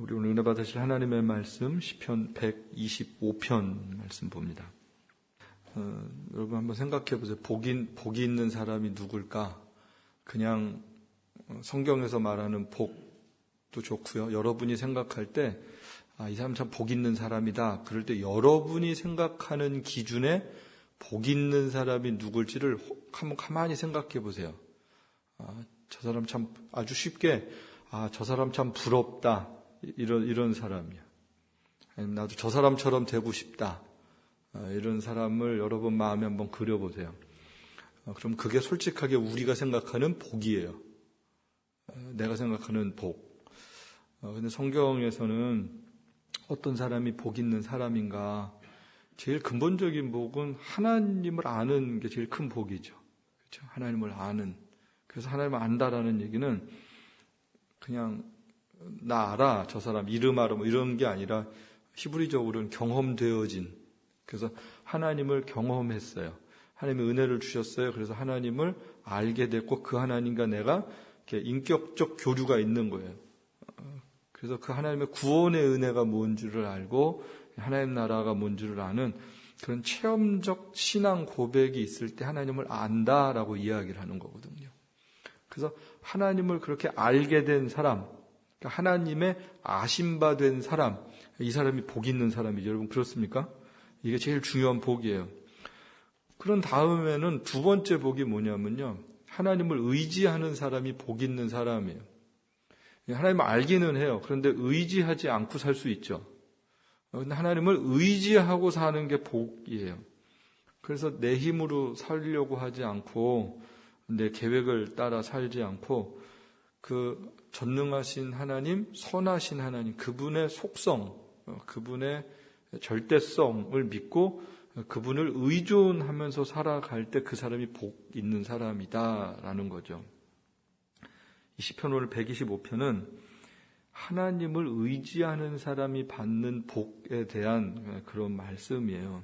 우리 오늘 은혜 받으실 하나님의 말씀 시편 125편 말씀 봅니다. 여러분 한번 생각해 보세요. 복이 있는 사람이 누굴까? 그냥 성경에서 말하는 복도 좋고요. 여러분이 생각할 때 이 사람 참 복 있는 사람이다. 그럴 때 여러분이 생각하는 기준에 복 있는 사람이 누굴지를 한번 가만히 생각해 보세요. 저 사람 참 아주 쉽게 저 사람 참 부럽다. 이런 사람이야. 나도 저 사람처럼 되고 싶다. 이런 사람을 여러분 마음에 한번 그려보세요. 그럼 그게 솔직하게 우리가 생각하는 복이에요. 내가 생각하는 복. 근데 성경에서는 어떤 사람이 복 있는 사람인가? 제일 근본적인 복은 하나님을 아는 게 제일 큰 복이죠. 그렇죠? 하나님을 아는. 그래서 하나님을 안다라는 얘기는 그냥 나 알아, 저 사람 이름 알아 뭐 이런 게 아니라 히브리적으로는 경험되어진. 그래서 하나님을 경험했어요. 하나님의 은혜를 주셨어요. 그래서 하나님을 알게 됐고 그 하나님과 내가 이렇게 인격적 교류가 있는 거예요. 그래서 그 하나님의 구원의 은혜가 뭔지를 알고 하나님 나라가 뭔지를 아는 그런 체험적 신앙 고백이 있을 때 하나님을 안다라고 이야기를 하는 거거든요. 그래서 하나님을 그렇게 알게 된 사람, 하나님의 아심받은 사람, 이 사람이 복 있는 사람이죠. 여러분 그렇습니까? 이게 제일 중요한 복이에요. 그런 다음에는 두 번째 복이 뭐냐면요. 하나님을 의지하는 사람이 복 있는 사람이에요. 하나님을 알기는 해요. 그런데 의지하지 않고 살 수 있죠. 그런데 하나님을 의지하고 사는 게 복이에요. 그래서 내 힘으로 살려고 하지 않고 내 계획을 따라 살지 않고 그 전능하신 하나님, 선하신 하나님, 그분의 속성, 그분의 절대성을 믿고 그분을 의존하면서 살아갈 때 그 사람이 복 있는 사람이다라는 거죠. 이 시편 오늘 125편은 하나님을 의지하는 사람이 받는 복에 대한 그런 말씀이에요.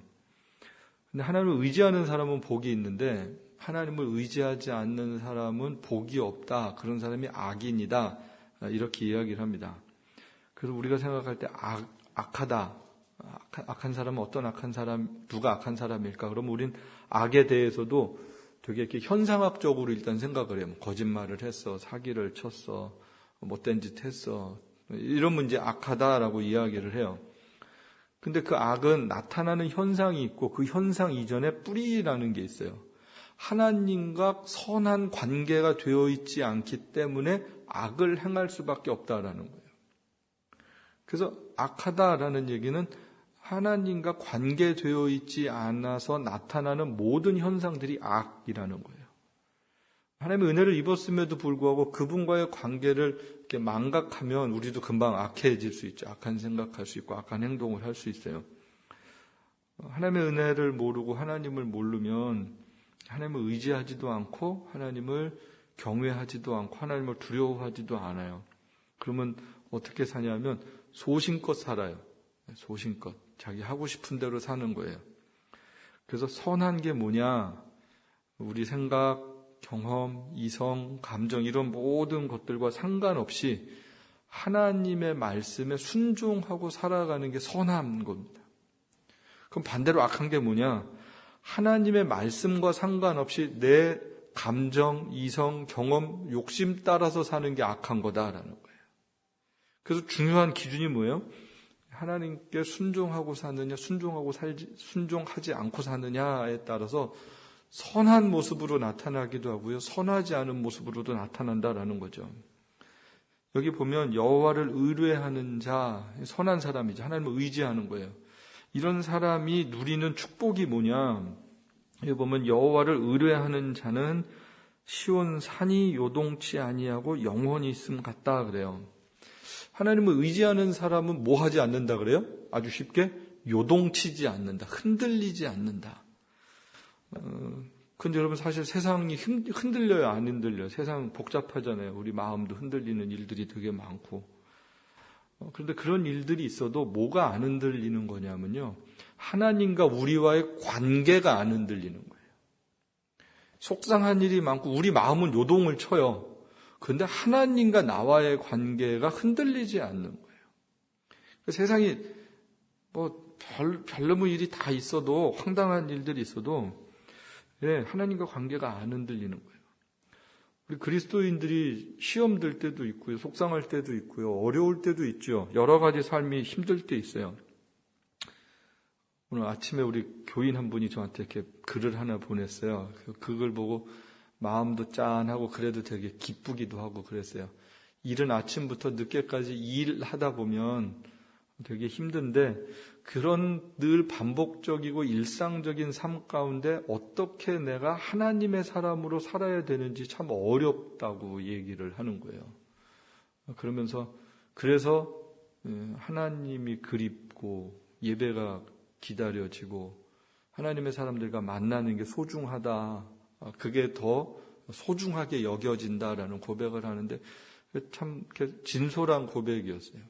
근데 하나님을 의지하는 사람은 복이 있는데 하나님을 의지하지 않는 사람은 복이 없다. 그런 사람이 악인이다. 이렇게 이야기를 합니다. 그래서 우리가 생각할 때 악하다. 악한 사람은 어떤 악한 사람, 누가 악한 사람일까? 그러면 우린 악에 대해서도 되게 이렇게 현상학적으로 일단 생각을 해요. 거짓말을 했어, 사기를 쳤어, 못된 짓 했어. 이런 문제 악하다라고 이야기를 해요. 근데 그 악은 나타나는 현상이 있고 그 현상 이전에 뿌리라는 게 있어요. 하나님과 선한 관계가 되어 있지 않기 때문에 악을 행할 수밖에 없다라는 거예요. 그래서 악하다라는 얘기는 하나님과 관계되어 있지 않아서 나타나는 모든 현상들이 악이라는 거예요. 하나님의 은혜를 입었음에도 불구하고 그분과의 관계를 이렇게 망각하면 우리도 금방 악해질 수 있죠. 악한 생각할 수 있고 악한 행동을 할 수 있어요. 하나님의 은혜를 모르고 하나님을 모르면 하나님을 의지하지도 않고 하나님을 경외하지도 않고 하나님을 두려워하지도 않아요. 그러면 어떻게 사냐면 소신껏 살아요. 소신껏. 자기 하고 싶은 대로 사는 거예요. 그래서 선한 게 뭐냐? 우리 생각, 경험, 이성, 감정 이런 모든 것들과 상관없이 하나님의 말씀에 순종하고 살아가는 게 선한 겁니다. 그럼 반대로 악한 게 뭐냐? 하나님의 말씀과 상관없이 내 감정, 이성, 경험, 욕심 따라서 사는 게 악한 거다라는 거예요. 그래서 중요한 기준이 뭐예요? 하나님께 순종하고 사느냐, 순종하지 않고 사느냐에 따라서 선한 모습으로 나타나기도 하고요. 선하지 않은 모습으로도 나타난다라는 거죠. 여기 보면 여호와를 의뢰하는 자, 선한 사람이죠. 하나님을 의지하는 거예요. 이런 사람이 누리는 축복이 뭐냐? 여기 보면 여호와를 의뢰하는 자는 시온 산이 요동치 아니하고 영원히 있음 같다 그래요. 하나님을 의지하는 사람은 뭐 하지 않는다 그래요? 아주 쉽게 요동치지 않는다. 흔들리지 않는다. 근데 여러분 사실 세상이 흔들려요? 안 흔들려요? 세상 복잡하잖아요. 우리 마음도 흔들리는 일들이 되게 많고. 그런데 그런 일들이 있어도 뭐가 안 흔들리는 거냐면요. 하나님과 우리와의 관계가 안 흔들리는 거예요. 속상한 일이 많고 우리 마음은 요동을 쳐요. 그런데 하나님과 나와의 관계가 흔들리지 않는 거예요. 세상이 별놈의 일이 다 있어도, 황당한 일들이 있어도, 하나님과 관계가 안 흔들리는 거예요. 우리 그리스도인들이 시험 들 때도 있고요, 속상할 때도 있고요, 어려울 때도 있죠. 여러 가지 삶이 힘들 때 있어요. 오늘 아침에 우리 교인 한 분이 저한테 이렇게 글을 하나 보냈어요. 그걸 보고 마음도 짠하고 그래도 되게 기쁘기도 하고 그랬어요. 이른 아침부터 늦게까지 일하다 보면 되게 힘든데, 그런 늘 반복적이고 일상적인 삶 가운데 어떻게 내가 하나님의 사람으로 살아야 되는지 참 어렵다고 얘기를 하는 거예요. 그래서 하나님이 그립고 예배가 기다려지고 하나님의 사람들과 만나는 게 소중하다, 그게 더 소중하게 여겨진다라는 고백을 하는데, 참 진솔한 고백이었어요.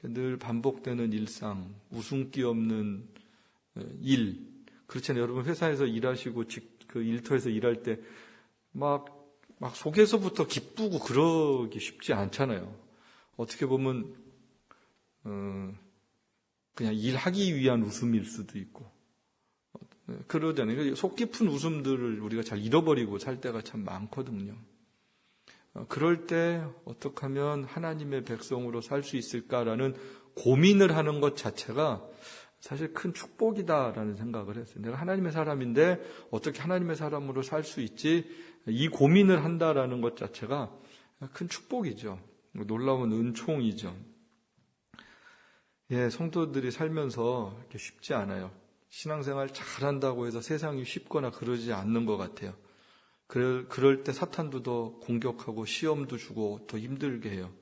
늘 반복되는 일상, 웃음기 없는 일. 그렇잖아요. 여러분 회사에서 일하시고 그 일터에서 일할 때 막 속에서부터 기쁘고 그러기 쉽지 않잖아요. 어떻게 보면 그냥 일하기 위한 웃음일 수도 있고 그러잖아요. 속 깊은 웃음들을 우리가 잘 잃어버리고 살 때가 참 많거든요. 그럴 때 어떻게 하면 하나님의 백성으로 살 수 있을까라는 고민을 하는 것 자체가 사실 큰 축복이다라는 생각을 했어요. 내가 하나님의 사람인데 어떻게 하나님의 사람으로 살 수 있지? 이 고민을 한다라는 것 자체가 큰 축복이죠. 놀라운 은총이죠. 성도들이 살면서 이렇게 쉽지 않아요. 신앙생활 잘한다고 해서 세상이 쉽거나 그러지 않는 것 같아요. 그럴 때 사탄도 더 공격하고 시험도 주고 더 힘들게 해요.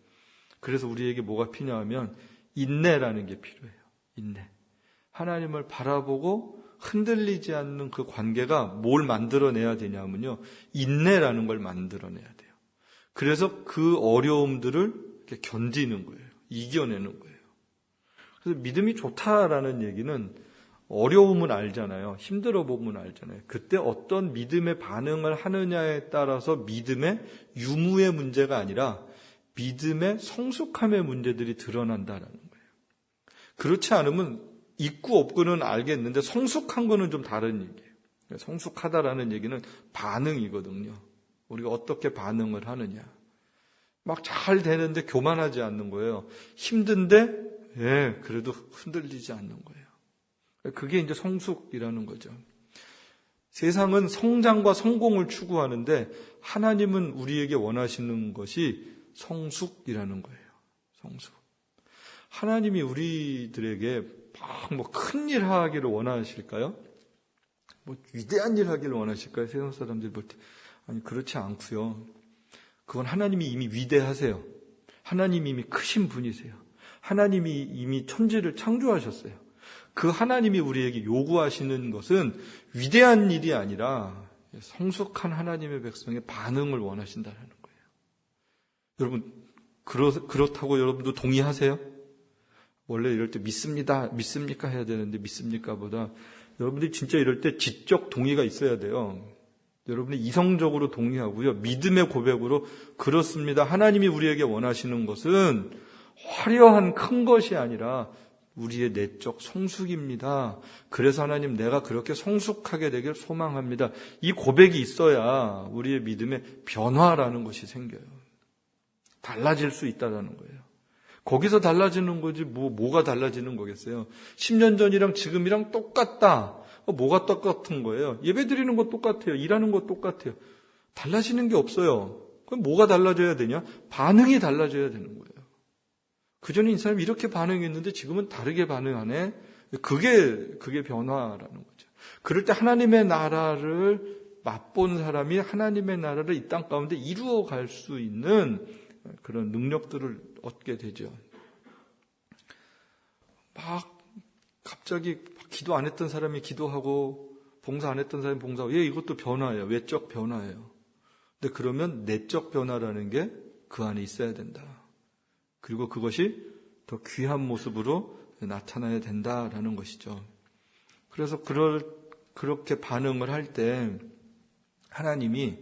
그래서 우리에게 뭐가 필요하면 인내라는 게 필요해요. 인내. 하나님을 바라보고 흔들리지 않는 그 관계가 뭘 만들어내야 되냐면요, 인내라는 걸 만들어내야 돼요. 그래서 그 어려움들을 이렇게 견디는 거예요. 이겨내는 거예요. 그래서 믿음이 좋다라는 얘기는 어려움은 알잖아요. 힘들어 보면 알잖아요. 그때 어떤 믿음의 반응을 하느냐에 따라서 믿음의 유무의 문제가 아니라 믿음의 성숙함의 문제들이 드러난다라는 거예요. 그렇지 않으면 있고 없고는 알겠는데 성숙한 거는 좀 다른 얘기예요. 성숙하다라는 얘기는 반응이거든요. 우리가 어떻게 반응을 하느냐. 막 잘 되는데 교만하지 않는 거예요. 힘든데 그래도 흔들리지 않는 거예요. 그게 이제 성숙이라는 거죠. 세상은 성장과 성공을 추구하는데 하나님은 우리에게 원하시는 것이 성숙이라는 거예요. 성숙. 하나님이 우리들에게 막 큰일 하기를 원하실까요? 위대한 일 하기를 원하실까요? 세상 사람들이 볼 때. 아니, 그렇지 않고요. 그건 하나님이 이미 위대하세요. 하나님이 이미 크신 분이세요. 하나님이 이미 천지를 창조하셨어요. 그 하나님이 우리에게 요구하시는 것은 위대한 일이 아니라 성숙한 하나님의 백성의 반응을 원하신다는 거예요. 여러분, 그렇다고 여러분도 동의하세요? 원래 이럴 때 믿습니까 해야 되는데 믿습니까 보다 여러분들이 진짜 이럴 때 지적 동의가 있어야 돼요. 여러분이 이성적으로 동의하고요. 믿음의 고백으로 그렇습니다. 하나님이 우리에게 원하시는 것은 화려한 큰 것이 아니라 우리의 내적 성숙입니다. 그래서 하나님 내가 그렇게 성숙하게 되길 소망합니다. 이 고백이 있어야 우리의 믿음의 변화라는 것이 생겨요. 달라질 수 있다는 거예요. 거기서 달라지는 거지 뭐가 달라지는 거겠어요. 10년 전이랑 지금이랑 똑같다. 뭐가 똑같은 거예요? 예배드리는 거 똑같아요. 일하는 거 똑같아요. 달라지는 게 없어요. 그럼 뭐가 달라져야 되냐? 반응이 달라져야 되는 거예요. 그전에 이 사람이 이렇게 반응했는데 지금은 다르게 반응하네. 그게 변화라는 거죠. 그럴 때 하나님의 나라를 맛본 사람이 하나님의 나라를 이 땅 가운데 이루어 갈 수 있는 그런 능력들을 얻게 되죠. 막 갑자기 기도 안 했던 사람이 기도하고 봉사 안 했던 사람이 봉사하고 이것도 변화예요. 외적 변화예요. 근데 그러면 내적 변화라는 게 그 안에 있어야 된다. 그리고 그것이 더 귀한 모습으로 나타나야 된다라는 것이죠. 그래서 그렇게 반응을 할 때 하나님이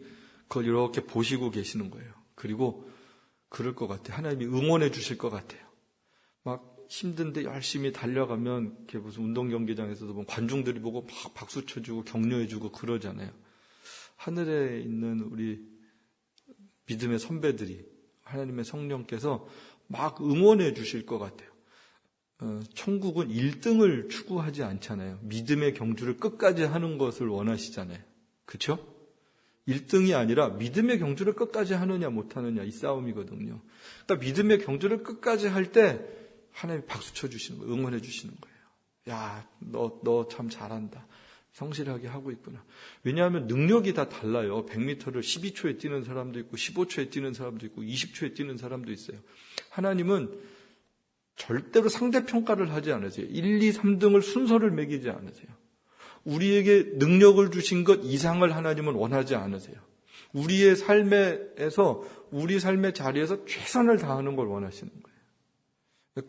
그걸 이렇게 보시고 계시는 거예요. 그리고 그럴 것 같아요. 하나님이 응원해 주실 것 같아요. 막 힘든데 열심히 달려가면 이렇게 무슨 운동 경기장에서도 보면 관중들이 보고 막 박수 쳐주고 격려해주고 그러잖아요. 하늘에 있는 우리 믿음의 선배들이 하나님의 성령께서 막 응원해 주실 것 같아요. 천국은 1등을 추구하지 않잖아요. 믿음의 경주를 끝까지 하는 것을 원하시잖아요. 그렇죠? 1등이 아니라 믿음의 경주를 끝까지 하느냐 못하느냐 이 싸움이거든요. 그러니까 믿음의 경주를 끝까지 할 때 하나님이 박수 쳐주시는 거예요. 응원해 주시는 거예요. 야, 너 참 잘한다. 성실하게 하고 있구나. 왜냐하면 능력이 다 달라요. 100m를 12초에 뛰는 사람도 있고 15초에 뛰는 사람도 있고 20초에 뛰는 사람도 있어요. 하나님은 절대로 상대평가를 하지 않으세요. 1, 2, 3등을 순서를 매기지 않으세요. 우리에게 능력을 주신 것 이상을 하나님은 원하지 않으세요. 우리의 삶에서 우리 삶의 자리에서 최선을 다하는 걸 원하시는 거예요.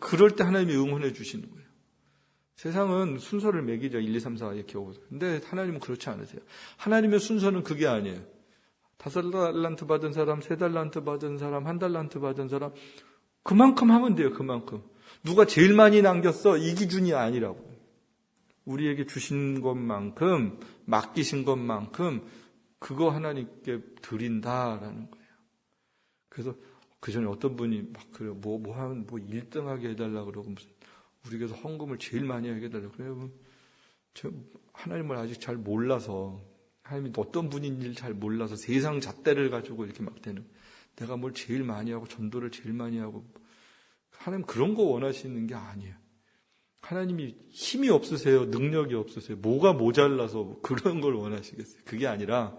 그럴 때 하나님이 응원해 주시는 거예요. 세상은 순서를 매기죠. 1, 2, 3, 4 이렇게 오고. 근데 하나님은 그렇지 않으세요. 하나님의 순서는 그게 아니에요. 5달란트 받은 사람, 3달란트 받은 사람, 1달란트 받은 사람 그만큼 하면 돼요. 그만큼. 누가 제일 많이 남겼어? 이 기준이 아니라고. 우리에게 주신 것만큼, 맡기신 것만큼 그거 하나님께 드린다라는 거예요. 그래서 그 전에 어떤 분이 막 그래요. 뭐 하면 1등하게 해달라고 그러고 무슨 우리 교회에서 헌금을 제일 많이 하게 해달라고 그래요. 저 하나님을 아직 잘 몰라서 하나님이 어떤 분인지를 잘 몰라서 세상 잣대를 가지고 이렇게 막 되는 내가 뭘 제일 많이 하고 전도를 제일 많이 하고 하나님 그런 거 원하시는 게 아니에요. 하나님이 힘이 없으세요? 능력이 없으세요? 뭐가 모자라서 그런 걸 원하시겠어요? 그게 아니라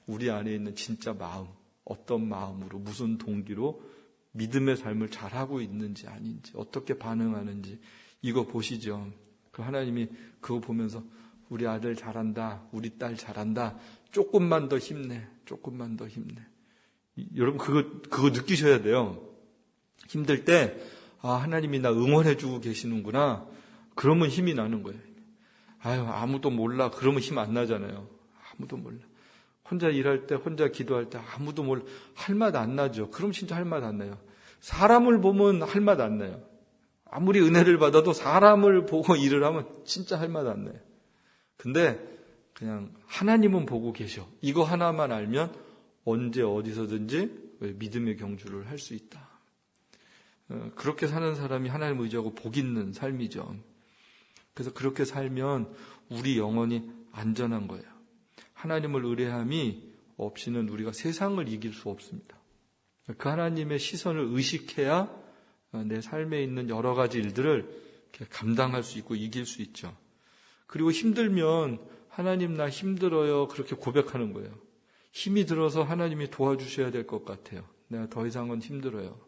우리 안에 있는 진짜 마음, 어떤 마음으로 무슨 동기로 믿음의 삶을 잘하고 있는지 아닌지 어떻게 반응하는지 이거 보시죠. 그 하나님이 그거 보면서 우리 아들 잘한다, 우리 딸 잘한다, 조금만 더 힘내, 조금만 더 힘내. 여러분 그거 느끼셔야 돼요. 힘들 때 하나님이 나 응원해주고 계시는구나. 그러면 힘이 나는 거예요. 아무도 몰라. 그러면 힘 안 나잖아요. 아무도 몰라. 혼자 일할 때, 혼자 기도할 때 아무도 몰라. 할 맛 안 나죠. 그럼 진짜 할 맛 안 나요. 사람을 보면 할 맛 안 나요. 아무리 은혜를 받아도 사람을 보고 일을 하면 진짜 할 맛 안 나요. 근데 그냥 하나님은 보고 계셔. 이거 하나만 알면 언제 어디서든지 믿음의 경주를 할 수 있다. 그렇게 사는 사람이 하나님 의지하고 복 있는 삶이죠. 그래서 그렇게 살면 우리 영혼이 안전한 거예요. 하나님을 의뢰함이 없이는 우리가 세상을 이길 수 없습니다. 그 하나님의 시선을 의식해야 내 삶에 있는 여러 가지 일들을 감당할 수 있고 이길 수 있죠. 그리고 힘들면 하나님 나 힘들어요 그렇게 고백하는 거예요. 힘이 들어서 하나님이 도와주셔야 될 것 같아요. 내가 더 이상은 힘들어요.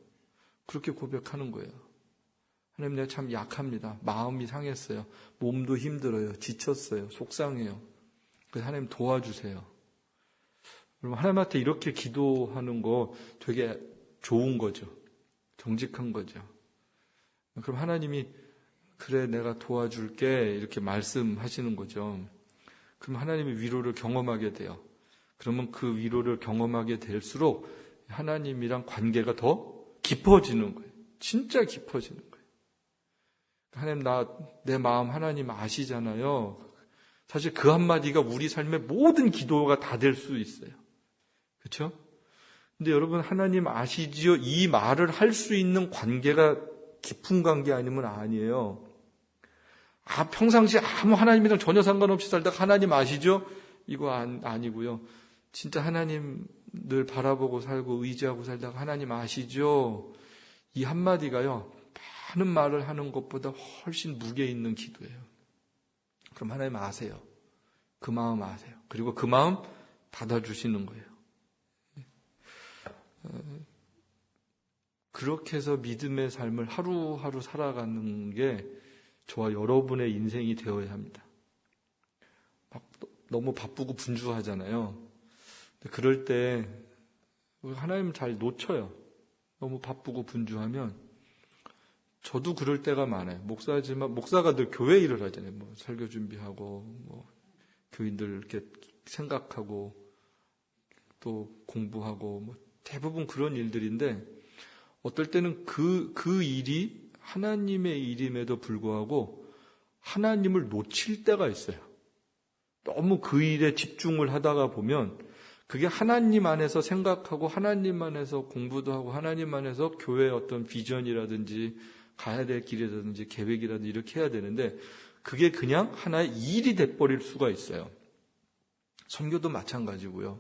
그렇게 고백하는 거예요. 하나님 내가 참 약합니다. 마음이 상했어요. 몸도 힘들어요. 지쳤어요. 속상해요. 그래서 하나님 도와주세요. 여러분 하나님한테 이렇게 기도하는 거 되게 좋은 거죠. 정직한 거죠. 그럼 하나님이 그래 내가 도와줄게 이렇게 말씀하시는 거죠. 그럼 하나님의 위로를 경험하게 돼요. 그러면 그 위로를 경험하게 될수록 하나님이랑 관계가 더 깊어지는 거예요. 진짜 깊어지는 거예요. 하나님 내 마음 하나님 아시잖아요. 사실 그 한마디가 우리 삶의 모든 기도가 다 될 수 있어요. 그렇죠? 근데 여러분 하나님 아시지요? 이 말을 할 수 있는 관계가 깊은 관계 아니면 아니에요. 평상시 아무 하나님이랑 전혀 상관없이 살다가 하나님 아시죠? 이거 아니고요. 진짜 하나님 늘 바라보고 살고 의지하고 살다가 하나님 아시죠? 이 한마디가요. 많은 말을 하는 것보다 훨씬 무게 있는 기도예요. 그럼 하나님 아세요. 그 마음 아세요. 그리고 그 마음 받아주시는 거예요. 그렇게 해서 믿음의 삶을 하루하루 살아가는 게 저와 여러분의 인생이 되어야 합니다. 너무 바쁘고 분주하잖아요. 그럴 때 하나님 잘 놓쳐요. 너무 바쁘고 분주하면 저도 그럴 때가 많아요. 목사지만 목사가 늘 교회 일을 하잖아요. 설교 준비하고 교인들 이렇게 생각하고 또 공부하고 대부분 그런 일들인데 어떨 때는 그 일이 하나님의 일임에도 불구하고 하나님을 놓칠 때가 있어요. 너무 그 일에 집중을 하다가 보면 그게 하나님 안에서 생각하고 하나님 안에서 공부도 하고 하나님 안에서 교회의 어떤 비전이라든지 가야 될 길이라든지 계획이라든지 이렇게 해야 되는데 그게 그냥 하나의 일이 돼버릴 수가 있어요. 선교도 마찬가지고요.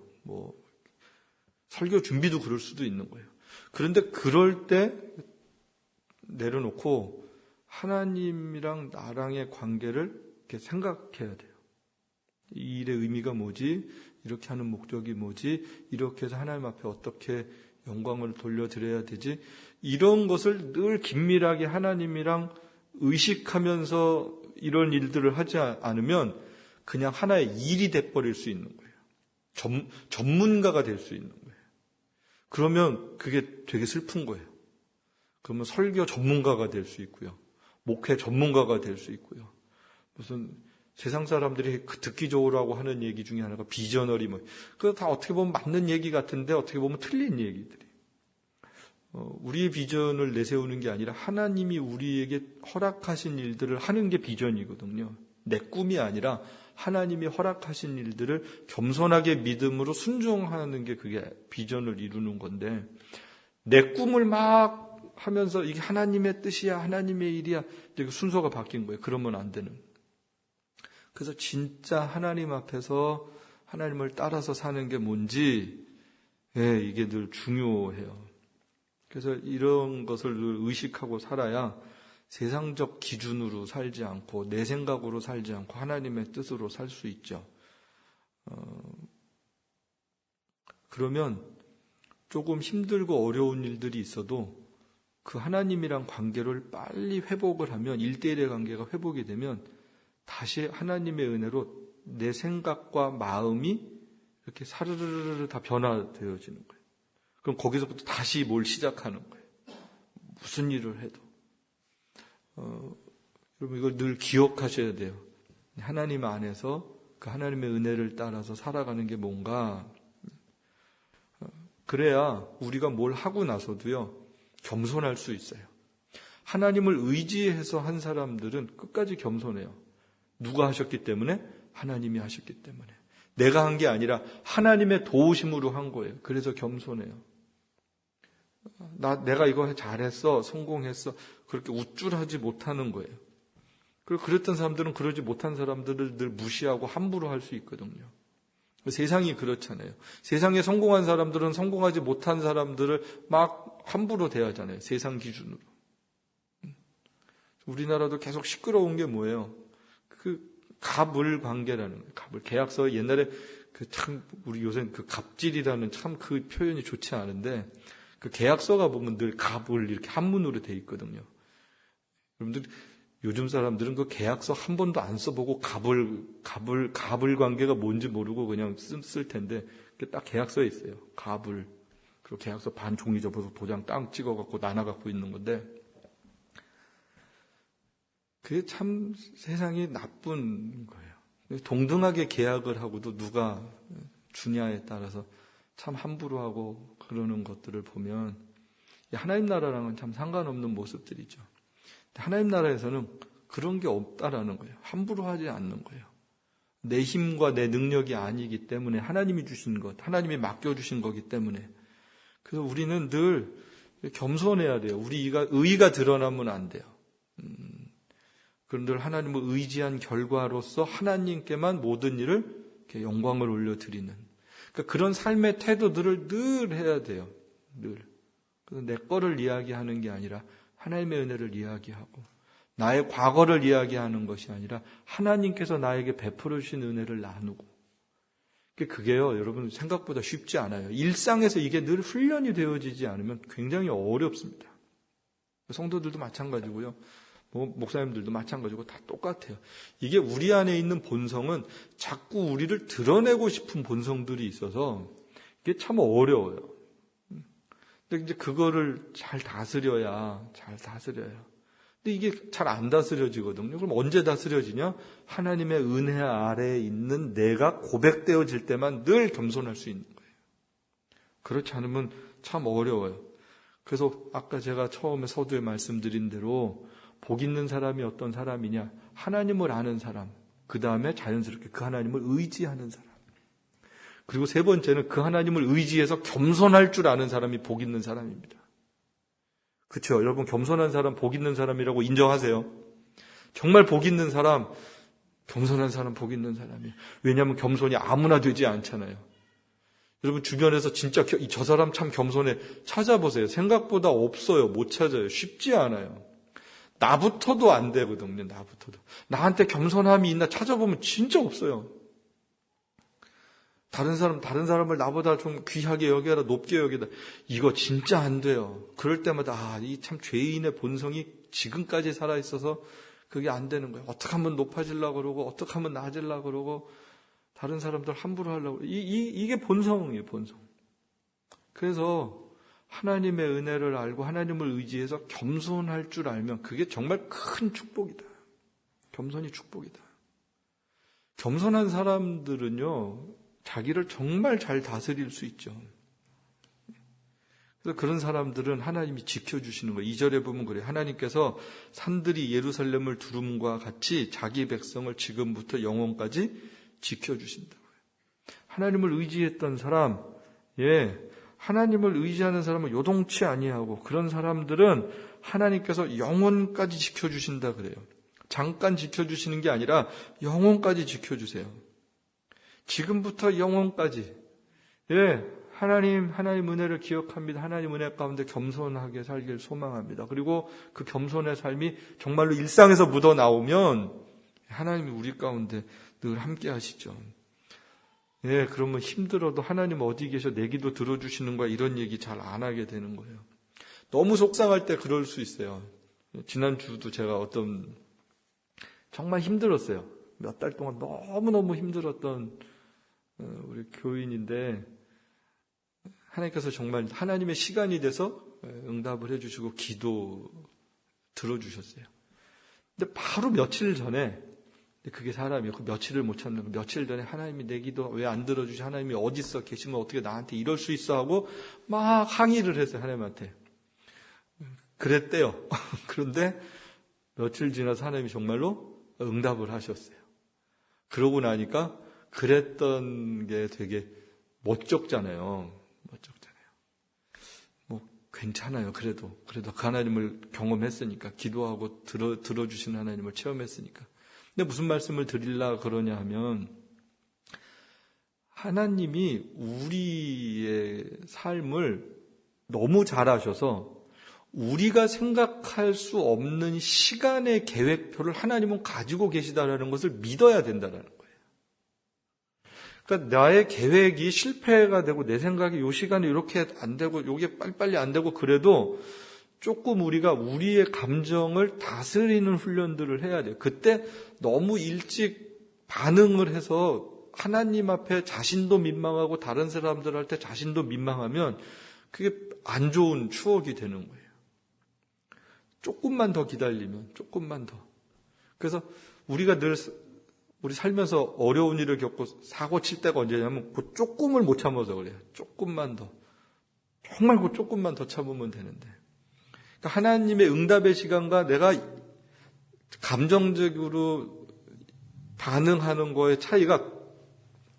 설교 준비도 그럴 수도 있는 거예요. 그런데 그럴 때 내려놓고 하나님이랑 나랑의 관계를 이렇게 생각해야 돼요. 이 일의 의미가 뭐지? 이렇게 하는 목적이 뭐지? 이렇게 해서 하나님 앞에 어떻게 영광을 돌려드려야 되지? 이런 것을 늘 긴밀하게 하나님이랑 의식하면서 이런 일들을 하지 않으면 그냥 하나의 일이 돼버릴 수 있는 거예요. 전문가가 될 수 있는 거예요. 그러면 그게 되게 슬픈 거예요. 그러면 설교 전문가가 될 수 있고요. 목회 전문가가 될 수 있고요. 무슨 세상 사람들이 듣기 좋으라고 하는 얘기 중에 하나가 비저너리 그거 다 어떻게 보면 맞는 얘기 같은데 어떻게 보면 틀린 얘기들이. 우리의 비전을 내세우는 게 아니라 하나님이 우리에게 허락하신 일들을 하는 게 비전이거든요. 내 꿈이 아니라 하나님이 허락하신 일들을 겸손하게 믿음으로 순종하는 게 그게 비전을 이루는 건데 내 꿈을 막 하면서 이게 하나님의 뜻이야, 하나님의 일이야 이제 순서가 바뀐 거예요. 그러면 안 되는. 그래서 진짜 하나님 앞에서 하나님을 따라서 사는 게 뭔지 이게 늘 중요해요. 그래서 이런 것을 늘 의식하고 살아야 세상적 기준으로 살지 않고 내 생각으로 살지 않고 하나님의 뜻으로 살 수 있죠. 그러면 조금 힘들고 어려운 일들이 있어도 그 하나님이랑 관계를 빨리 회복을 하면 1대1의 관계가 회복이 되면 다시 하나님의 은혜로 내 생각과 마음이 이렇게 사르르르 다 변화되어지는 거예요. 그럼 거기서부터 다시 뭘 시작하는 거예요. 무슨 일을 해도. 여러분 이걸 늘 기억하셔야 돼요. 하나님 안에서 그 하나님의 은혜를 따라서 살아가는 게 뭔가. 그래야 우리가 뭘 하고 나서도요. 겸손할 수 있어요. 하나님을 의지해서 한 사람들은 끝까지 겸손해요. 누가 하셨기 때문에? 하나님이 하셨기 때문에. 내가 한 게 아니라 하나님의 도우심으로 한 거예요. 그래서 겸손해요. 내가 이거 잘했어, 성공했어. 그렇게 우쭐하지 못하는 거예요. 그리고 그랬던 사람들은 그러지 못한 사람들을 늘 무시하고 함부로 할 수 있거든요. 세상이 그렇잖아요. 세상에 성공한 사람들은 성공하지 못한 사람들을 막 함부로 대하잖아요. 세상 기준으로. 우리나라도 계속 시끄러운 게 뭐예요? 그 갑을 관계라는 거예요. 갑을. 계약서 옛날에 우리 요새 그 갑질이라는 참 그 표현이 좋지 않은데 그 계약서가 보면 늘 갑을 이렇게 한문으로 돼 있거든요. 여러분들 요즘 사람들은 그 계약서 한 번도 안 써보고 갑을 관계가 뭔지 모르고 그냥 쓸 텐데 딱 계약서에 있어요. 갑을. 그리고 계약서 반 종이 접어서 도장 딱 찍어갖고 나눠갖고 있는 건데 그게 참 세상이 나쁜 거예요. 동등하게 계약을 하고도 누가 주냐에 따라서 참 함부로 하고 그러는 것들을 보면 하나님 나라랑은 참 상관없는 모습들이죠. 하나님 나라에서는 그런 게 없다라는 거예요. 함부로 하지 않는 거예요. 내 힘과 내 능력이 아니기 때문에 하나님이 주신 것, 하나님이 맡겨주신 거기 때문에 그래서 우리는 늘 겸손해야 돼요. 우리 의의가 드러나면 안 돼요. 그런데 하나님을 의지한 결과로서 하나님께만 모든 일을 이렇게 영광을 올려드리는 그러니까 그런 삶의 태도들을 늘 해야 돼요. 늘. 그래서 내 거를 이야기하는 게 아니라 하나님의 은혜를 이야기하고 나의 과거를 이야기하는 것이 아니라 하나님께서 나에게 베풀어 주신 은혜를 나누고 그게요. 여러분 생각보다 쉽지 않아요. 일상에서 이게 늘 훈련이 되어지지 않으면 굉장히 어렵습니다. 성도들도 마찬가지고요. 목사님들도 마찬가지고 다 똑같아요. 이게 우리 안에 있는 본성은 자꾸 우리를 드러내고 싶은 본성들이 있어서 이게 참 어려워요. 근데 이제 그거를 잘 다스려야. 근데 이게 잘 안 다스려지거든요. 그럼 언제 다스려지냐? 하나님의 은혜 아래에 있는 내가 고백되어질 때만 늘 겸손할 수 있는 거예요. 그렇지 않으면 참 어려워요. 그래서 아까 제가 처음에 서두에 말씀드린 대로 복 있는 사람이 어떤 사람이냐? 하나님을 아는 사람, 그 다음에 자연스럽게 그 하나님을 의지하는 사람, 그리고 세 번째는 그 하나님을 의지해서 겸손할 줄 아는 사람이 복 있는 사람입니다. 그렇죠? 여러분, 겸손한 사람, 복 있는 사람이라고 인정하세요. 정말 복 있는 사람, 겸손한 사람, 복 있는 사람이에요. 왜냐하면 겸손이 아무나 되지 않잖아요. 여러분, 주변에서 진짜 저 사람 참 겸손해 찾아보세요. 생각보다 없어요. 못 찾아요. 쉽지 않아요. 나부터도 안 되거든요. 나부터도. 나한테 겸손함이 있나 찾아보면 진짜 없어요. 다른 사람을 나보다 좀 귀하게 여겨라, 높게 여겨라. 이거 진짜 안 돼요. 그럴 때마다 이 참 죄인의 본성이 지금까지 살아 있어서 그게 안 되는 거예요. 어떻게 하면 높아지려고 그러고 어떻게 하면 낮으려고 그러고 다른 사람들 함부로 하려고. 이게 본성이에요, 본성. 그래서 하나님의 은혜를 알고 하나님을 의지해서 겸손할 줄 알면 그게 정말 큰 축복이다. 겸손이 축복이다. 겸손한 사람들은요, 자기를 정말 잘 다스릴 수 있죠. 그래서 그런 사람들은 하나님이 지켜주시는 거예요. 2절에 보면 그래요. 하나님께서 산들이 예루살렘을 두름과 같이 자기 백성을 지금부터 영원까지 지켜주신다고요. 하나님을 의지했던 사람, 하나님을 의지하는 사람은 요동치 아니하고 그런 사람들은 하나님께서 영원까지 지켜주신다 그래요. 잠깐 지켜주시는 게 아니라 영원까지 지켜주세요. 지금부터 영원까지. 하나님 은혜를 기억합니다. 하나님 은혜 가운데 겸손하게 살길 소망합니다. 그리고 그 겸손의 삶이 정말로 일상에서 묻어나오면 하나님이 우리 가운데 늘 함께 하시죠. 그러면 힘들어도 하나님 어디 계셔? 내 기도 들어주시는 거야? 이런 얘기 잘 안 하게 되는 거예요. 너무 속상할 때 그럴 수 있어요. 지난주도 제가 정말 힘들었어요. 몇 달 동안 너무너무 힘들었던 우리 교인인데 하나님께서 정말 하나님의 시간이 돼서 응답을 해주시고 기도 들어주셨어요. 근데 바로 며칠 전에 그게 사람이에요. 그 며칠을 못 참는 거. 며칠 전에 하나님이 내 기도 왜 안 들어주시? 하나님이 어디 계시면 어떻게 나한테 이럴 수 있어? 하고 막 항의를 했어요. 하나님한테. 그랬대요. 그런데 며칠 지나서 하나님이 정말로 응답을 하셨어요. 그러고 나니까 그랬던 게 되게 멋쩍잖아요. 뭐 괜찮아요. 그래도 그 하나님을 경험했으니까, 기도하고 들어주시는 하나님을 체험했으니까. 근데 무슨 말씀을 드리려 그러냐 하면, 하나님이 우리의 삶을 너무 잘 아셔서 우리가 생각할 수 없는 시간의 계획표를 하나님은 가지고 계시다라는 것을 믿어야 된다는 거예요. 그러니까 나의 계획이 실패가 되고 내 생각이 이 시간에 이렇게 안 되고 이게 빨리빨리 안 되고 그래도 조금 우리가 우리의 감정을 다스리는 훈련들을 해야 돼요. 그때 너무 일찍 반응을 해서 하나님 앞에 자신도 민망하고 다른 사람들한테 자신도 민망하면 그게 안 좋은 추억이 되는 거예요. 조금만 더 기다리면, 조금만 더. 그래서 우리가 늘 우리 살면서 어려운 일을 겪고 사고 칠 때가 언제냐면 그 조금을 못 참아서 그래요. 조금만 더. 정말 그 조금만 더 참으면 되는데. 그러니까 하나님의 응답의 시간과 내가 감정적으로 반응하는 거의 차이가,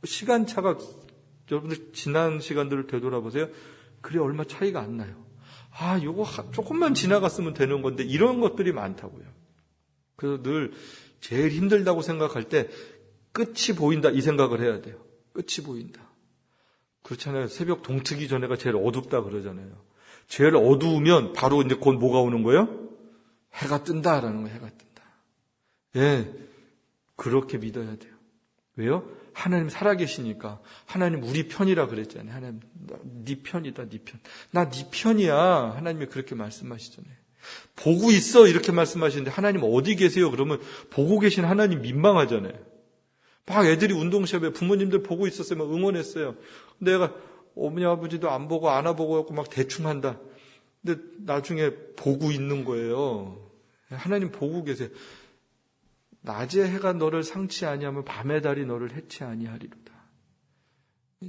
시간차가, 여러분들 지난 시간들을 되돌아보세요. 그래 얼마 차이가 안 나요. 요거 조금만 지나갔으면 되는 건데 이런 것들이 많다고요. 그래서 늘 제일 힘들다고 생각할 때 끝이 보인다 이 생각을 해야 돼요. 끝이 보인다. 그렇잖아요. 새벽 동트기 전에가 제일 어둡다 그러잖아요. 제일 어두우면 바로 이제 곧 뭐가 오는 거예요? 해가 뜬다라는 거예요. 해가 뜬다. 그렇게 믿어야 돼요. 왜요? 하나님 살아계시니까. 하나님 우리 편이라 그랬잖아요. 하나님 네 편이다, 네 편. 나 네 편이야. 하나님이 그렇게 말씀하시잖아요. 보고 있어 이렇게 말씀하시는데 하나님 어디 계세요? 그러면 보고 계신 하나님 민망하잖아요. 막 애들이 운동 시합에 부모님들 보고 있었어요. 막 응원했어요. 내가 어머니 아버지도 안 보고 안아보고 했고 막 대충 한다. 근데 나중에 보고 있는 거예요. 하나님 보고 계세요. 낮에 해가 너를 상치 아니하면 밤의 달이 너를 해치 아니하리로다.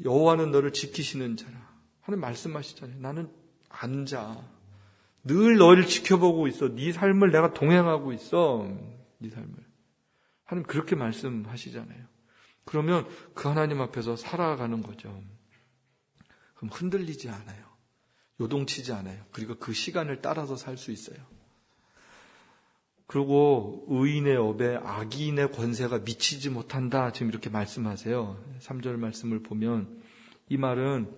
여호와는 너를 지키시는 자라. 하나님 말씀하시잖아요. 나는 앉아. 늘 너를 지켜보고 있어. 네 삶을 내가 동행하고 있어. 네 삶을. 하나님 그렇게 말씀하시잖아요. 그러면 그 하나님 앞에서 살아가는 거죠. 그럼 흔들리지 않아요. 요동치지 않아요. 그리고 그 시간을 따라서 살 수 있어요. 그리고 의인의 업에 악인의 권세가 미치지 못한다. 지금 이렇게 말씀하세요. 3절 말씀을 보면 이 말은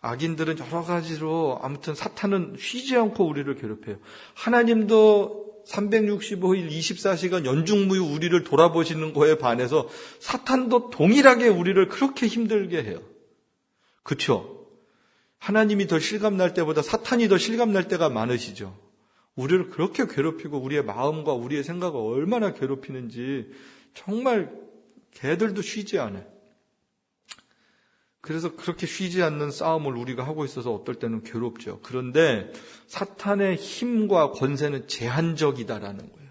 악인들은 여러 가지로 아무튼 사탄은 쉬지 않고 우리를 괴롭혀요. 하나님도 365일 24시간 연중무휴 우리를 돌아보시는 거에 반해서 사탄도 동일하게 우리를 그렇게 힘들게 해요. 그렇죠? 하나님이 더 실감날 때보다 사탄이 더 실감날 때가 많으시죠. 우리를 그렇게 괴롭히고 우리의 마음과 우리의 생각을 얼마나 괴롭히는지 정말 걔들도 쉬지 않아요. 그래서 그렇게 쉬지 않는 싸움을 우리가 하고 있어서 어떨 때는 괴롭죠. 그런데 사탄의 힘과 권세는 제한적이다라는 거예요.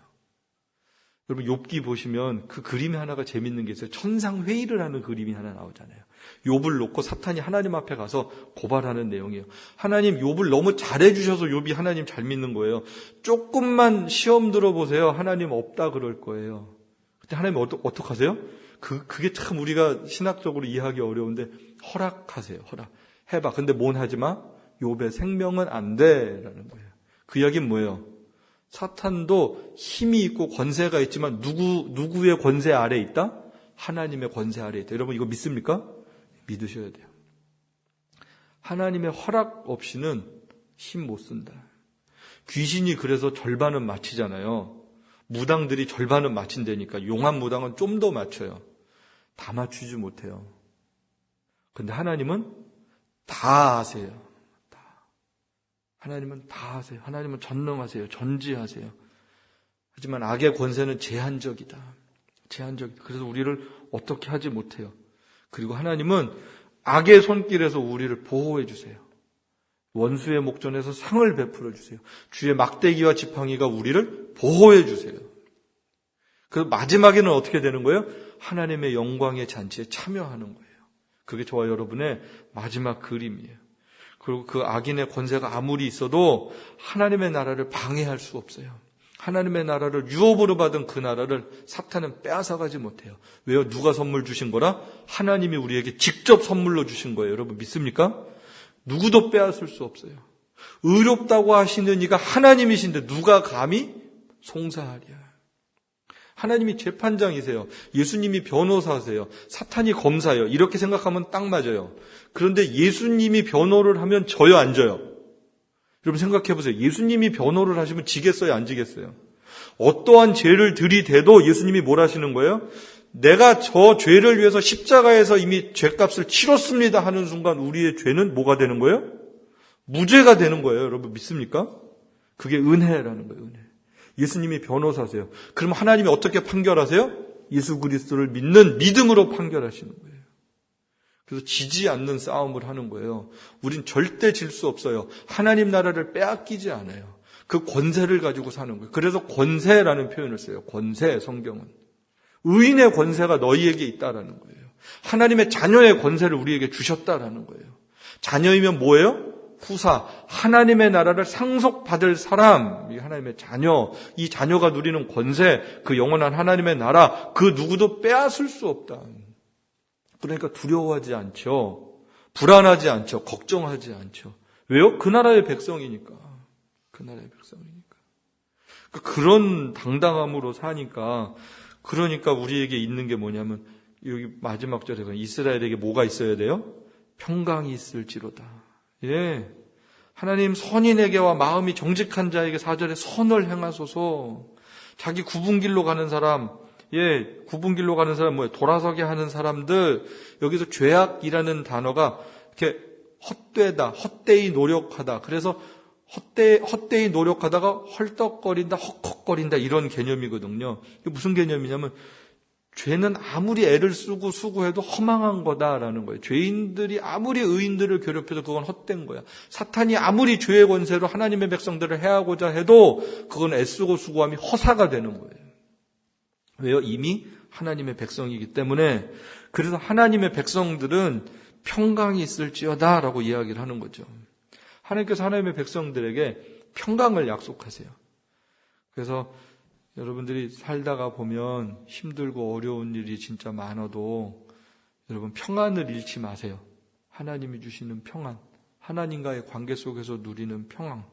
여러분 욥기 보시면 그 그림이 하나가 재밌는 게 있어요. 천상회의를 하는 그림이 하나 나오잖아요. 욥을 놓고 사탄이 하나님 앞에 가서 고발하는 내용이에요. 하나님 욥을 너무 잘해주셔서 욥이 하나님 잘 믿는 거예요. 조금만 시험 들어보세요. 하나님 없다 그럴 거예요. 그때 하나님 어떡하세요? 그게 참 우리가 신학적으로 이해하기 어려운데 허락하세요. 허락. 해봐. 근데 뭔 하지 마? 욥의 생명은 안 돼. 라는 거예요. 그 이야기는 뭐예요? 사탄도 힘이 있고 권세가 있지만 누구의 권세 아래에 있다? 하나님의 권세 아래에 있다. 여러분 이거 믿습니까? 믿으셔야 돼요. 하나님의 허락 없이는 힘 못 쓴다. 귀신이 그래서 절반은 맞히잖아요. 무당들이 절반은 맞힌다니까 용한 무당은 좀 더 맞춰요. 다 맞추지 못해요. 근데 하나님은 다 아세요. 하나님은 다 아세요. 하나님은 전능하세요. 전지하세요. 하지만 악의 권세는 제한적이다. 제한적이다. 그래서 우리를 어떻게 하지 못해요. 그리고 하나님은 악의 손길에서 우리를 보호해 주세요. 원수의 목전에서 상을 베풀어 주세요. 주의 막대기와 지팡이가 우리를 보호해 주세요. 그래서 마지막에는 어떻게 되는 거예요? 하나님의 영광의 잔치에 참여하는 거예요. 그게 저와 여러분의 마지막 그림이에요. 그리고 그 악인의 권세가 아무리 있어도 하나님의 나라를 방해할 수 없어요. 하나님의 나라를 유업으로 받은 그 나라를 사탄은 빼앗아가지 못해요. 왜요? 누가 선물 주신 거라? 하나님이 우리에게 직접 선물로 주신 거예요. 여러분 믿습니까? 누구도 빼앗을 수 없어요. 의롭다고 하시는 이가 하나님이신데 누가 감히 송사하랴. 하나님이 재판장이세요. 예수님이 변호사세요. 사탄이 검사예요. 이렇게 생각하면 딱 맞아요. 그런데 예수님이 변호를 하면 져요, 안 져요? 여러분 생각해 보세요. 예수님이 변호를 하시면 지겠어요, 안 지겠어요? 어떠한 죄를 들이대도 예수님이 뭘 하시는 거예요? 내가 저 죄를 위해서 십자가에서 이미 죄값을 치렀습니다 하는 순간 우리의 죄는 뭐가 되는 거예요? 무죄가 되는 거예요. 여러분 믿습니까? 그게 은혜라는 거예요, 은혜. 예수님이 변호사세요. 그럼 하나님이 어떻게 판결하세요? 예수 그리스도를 믿는 믿음으로 판결하시는 거예요. 그래서 지지 않는 싸움을 하는 거예요. 우린 절대 질 수 없어요. 하나님 나라를 빼앗기지 않아요. 그 권세를 가지고 사는 거예요. 그래서 권세라는 표현을 써요. 권세, 성경은. 의인의 권세가 너희에게 있다라는 거예요. 하나님의 자녀의 권세를 우리에게 주셨다라는 거예요. 자녀이면 뭐예요? 후사, 하나님의 나라를 상속받을 사람, 이 하나님의 자녀, 이 자녀가 누리는 권세, 그 영원한 하나님의 나라, 그 누구도 빼앗을 수 없다. 그러니까 두려워하지 않죠. 불안하지 않죠. 걱정하지 않죠. 왜요? 그 나라의 백성이니까. 그 나라의 백성이니까. 그런 당당함으로 사니까, 그러니까 우리에게 있는 게 뭐냐면, 여기 마지막 절에 이스라엘에게 뭐가 있어야 돼요? 평강이 있을지로다. 예. 하나님 선인에게와 마음이 정직한 자에게 4절에 선을 행하소서. 자기 구분길로 가는 사람, 예, 구분길로 가는 사람 뭐예요? 돌아서게 하는 사람들. 여기서 죄악이라는 단어가 이렇게 헛되다, 헛되이 노력하다. 그래서 헛되이 노력하다가 헐떡거린다, 헉헉거린다 이런 개념이거든요. 이게 무슨 개념이냐면 죄는 아무리 애를 쓰고 수고해도 허망한 거다라는 거예요. 죄인들이 아무리 의인들을 괴롭혀도 그건 헛된 거야. 사탄이 아무리 죄의 권세로 하나님의 백성들을 해하고자 해도 그건 애쓰고 수고함이 허사가 되는 거예요. 왜요? 이미 하나님의 백성이기 때문에. 그래서 하나님의 백성들은 평강이 있을지어다 라고 이야기를 하는 거죠. 하나님께서 하나님의 백성들에게 평강을 약속하세요. 그래서 여러분들이 살다가 보면 힘들고 어려운 일이 진짜 많아도 여러분 평안을 잃지 마세요. 하나님이 주시는 평안, 하나님과의 관계 속에서 누리는 평안.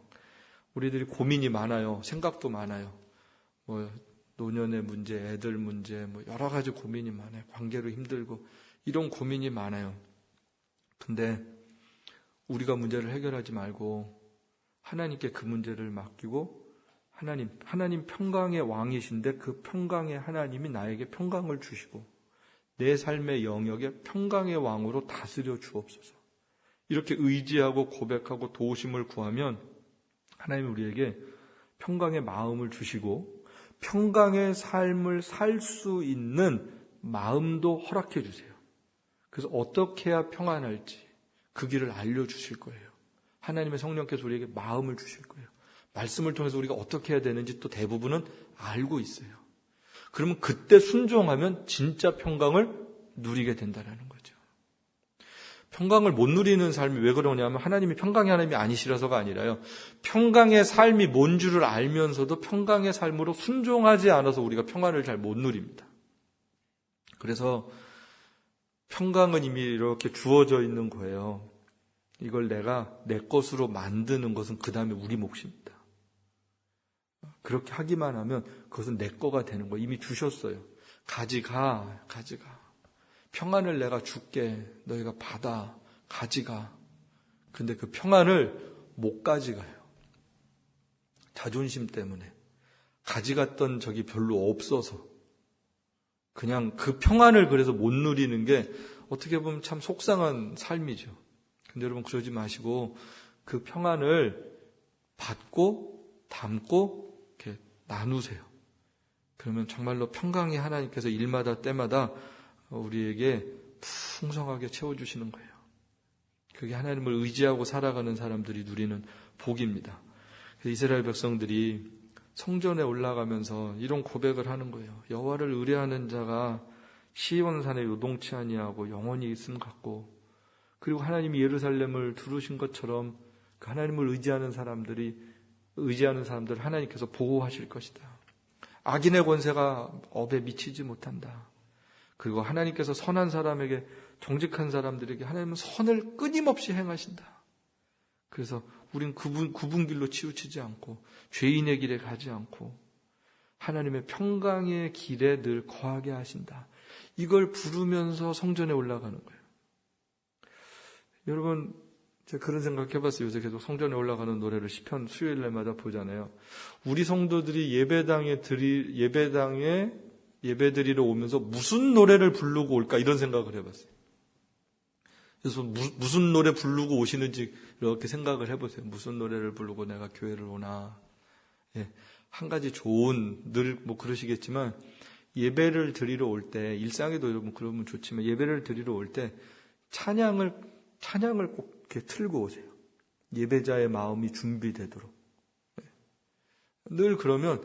우리들이 고민이 많아요. 생각도 많아요. 노년의 문제, 애들 문제, 여러 가지 고민이 많아요. 관계로 힘들고 이런 고민이 많아요. 근데 우리가 문제를 해결하지 말고 하나님께 그 문제를 맡기고 하나님 평강의 왕이신데 그 평강의 하나님이 나에게 평강을 주시고 내 삶의 영역에 평강의 왕으로 다스려 주옵소서. 이렇게 의지하고 고백하고 도우심을 구하면 하나님이 우리에게 평강의 마음을 주시고 평강의 삶을 살 수 있는 마음도 허락해 주세요. 그래서 어떻게 해야 평안할지 그 길을 알려주실 거예요. 하나님의 성령께서 우리에게 마음을 주실 거예요. 말씀을 통해서 우리가 어떻게 해야 되는지 또 대부분은 알고 있어요. 그러면 그때 순종하면 진짜 평강을 누리게 된다는 거죠. 평강을 못 누리는 삶이 왜 그러냐면 하나님이 평강의 하나님이 아니시라서가 아니라요. 평강의 삶이 뭔 줄을 알면서도 평강의 삶으로 순종하지 않아서 우리가 평안을 잘 못 누립니다. 그래서 평강은 이미 이렇게 주어져 있는 거예요. 이걸 내가 내 것으로 만드는 것은 그 다음에 우리 몫입니다. 그렇게 하기만 하면 그것은 내 거가 되는 거예요. 이미 주셨어요. 가지가. 평안을 내가 줄게. 너희가 받아. 가지가. 근데 그 평안을 못 가져가요. 자존심 때문에. 가져갔던 적이 별로 없어서. 그냥 그 평안을 그래서 못 누리는 게 어떻게 보면 참 속상한 삶이죠. 근데 여러분 그러지 마시고 그 평안을 받고 담고 이렇게 나누세요. 그러면 정말로 평강의 하나님께서 일마다 때마다 우리에게 풍성하게 채워주시는 거예요. 그게 하나님을 의지하고 살아가는 사람들이 누리는 복입니다. 이스라엘 백성들이 성전에 올라가면서 이런 고백을 하는 거예요. 여호와를 의뢰하는 자가 시온산에 요동치 아니하고 영원히 있음 같고, 그리고 하나님이 예루살렘을 두르신 것처럼 그 하나님을 의지하는 사람들 하나님께서 보호하실 것이다. 악인의 권세가 업에 미치지 못한다. 그리고 하나님께서 선한 사람에게, 정직한 사람들에게 하나님은 선을 끊임없이 행하신다. 그래서 우린 구분 길로 치우치지 않고 죄인의 길에 가지 않고 하나님의 평강의 길에 늘 거하게 하신다. 이걸 부르면서 성전에 올라가는 거예요. 여러분, 제가 그런 생각 해봤어요. 요새 계속 성전에 올라가는 노래를 시편 수요일 날마다 보잖아요. 우리 성도들이 예배드리러 오면서 무슨 노래를 부르고 올까 이런 생각을 해봤어요. 그래서 무슨 노래 부르고 오시는지 이렇게 생각을 해보세요. 무슨 노래를 부르고 내가 교회를 오나. 예, 한 가지 좋은, 늘 그러시겠지만 예배를 드리러 올 때, 일상에도 여러분 그러면 좋지만 예배를 드리러 올 때 찬양을 꼭 이렇게 틀고 오세요. 예배자의 마음이 준비되도록. 예. 늘 그러면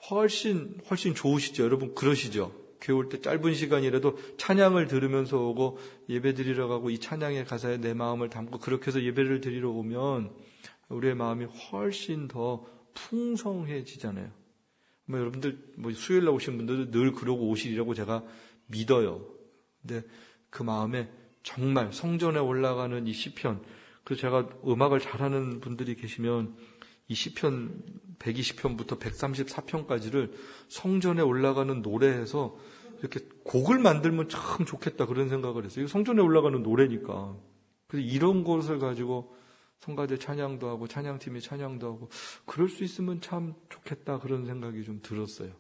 훨씬 좋으시죠. 여러분 그러시죠. 교회 올 때 짧은 시간이라도 찬양을 들으면서 오고 예배 드리러 가고 이 찬양의 가사에 내 마음을 담고 그렇게 해서 예배를 드리러 오면 우리의 마음이 훨씬 더 풍성해지잖아요. 여러분들 수요일 날 오신 분들도 늘 그러고 오시리라고 제가 믿어요. 근데 그 마음에 정말 성전에 올라가는 이 시편, 그래서 제가 음악을 잘하는 분들이 계시면 이 시편 120편부터 134편까지를 성전에 올라가는 노래에서 이렇게 곡을 만들면 참 좋겠다 그런 생각을 했어요. 이거 성전에 올라가는 노래니까. 그래서 이런 것을 가지고 성가대 찬양도 하고 찬양팀이 찬양도 하고 그럴 수 있으면 참 좋겠다 그런 생각이 좀 들었어요.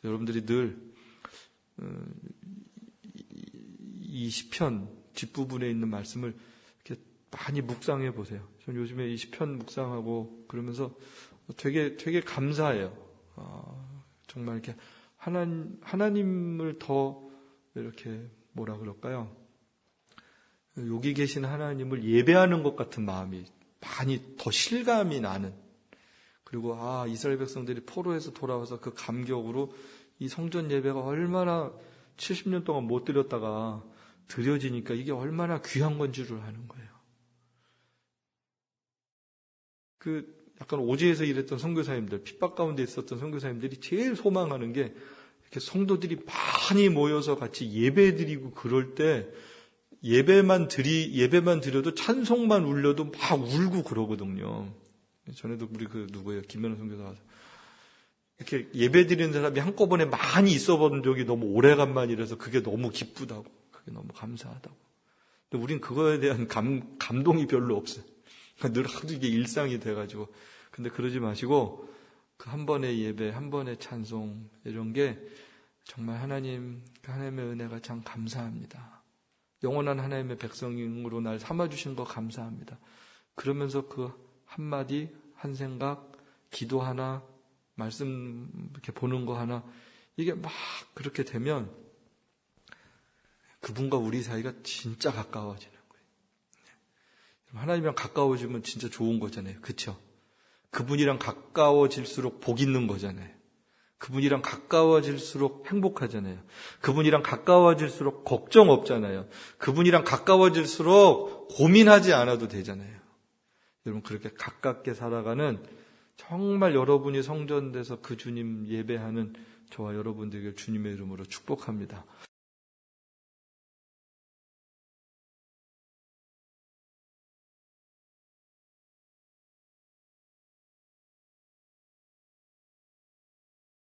여러분들이 늘 이 시편 뒷부분에 있는 말씀을 이렇게 많이 묵상해 보세요. 저는 요즘에 이 시편 묵상하고 그러면서 되게 감사해요. 정말 이렇게 하나님을 더 이렇게 뭐라 그럴까요? 여기 계신 하나님을 예배하는 것 같은 마음이 많이 더 실감이 나는. 그리고 이스라엘 백성들이 포로에서 돌아와서 그 감격으로 이 성전 예배가 얼마나 70년 동안 못 드렸다가 드려지니까 이게 얼마나 귀한 건 줄을 아는 거예요. 약간 오지에서 일했던 선교사님들, 핍박 가운데 있었던 선교사님들이 제일 소망하는 게 이렇게 성도들이 많이 모여서 같이 예배드리고 그럴 때 예배만 드려도 찬송만 울려도 막 울고 그러거든요. 전에도 우리 누구예요? 김연아 선교사 와서 이렇게 예배드리는 사람이 한꺼번에 많이 있어 본 적이 너무 오래간만이라서 그게 너무 기쁘다고, 그게 너무 감사하다고. 근데 우린 그거에 대한 감동이 별로 없어요. 늘 하도 이게 일상이 돼가지고. 근데 그러지 마시고 그 한 번의 예배, 한 번의 찬송 이런 게 정말 하나님의 은혜가 참 감사합니다. 영원한 하나님의 백성으로 날 삼아주신 거 감사합니다. 그러면서 그 한마디, 한 생각, 기도 하나, 말씀 이렇게 보는 거 하나, 이게 막 그렇게 되면 그분과 우리 사이가 진짜 가까워지는 거예요. 하나님이랑 가까워지면 진짜 좋은 거잖아요. 그렇죠? 그분이랑 가까워질수록 복 있는 거잖아요. 그분이랑 가까워질수록 행복하잖아요. 그분이랑 가까워질수록 걱정 없잖아요. 그분이랑 가까워질수록 고민하지 않아도 되잖아요. 여러분 그렇게 가깝게 살아가는 정말 여러분이 성전돼서 그 주님 예배하는 저와 여러분들에게 주님의 이름으로 축복합니다.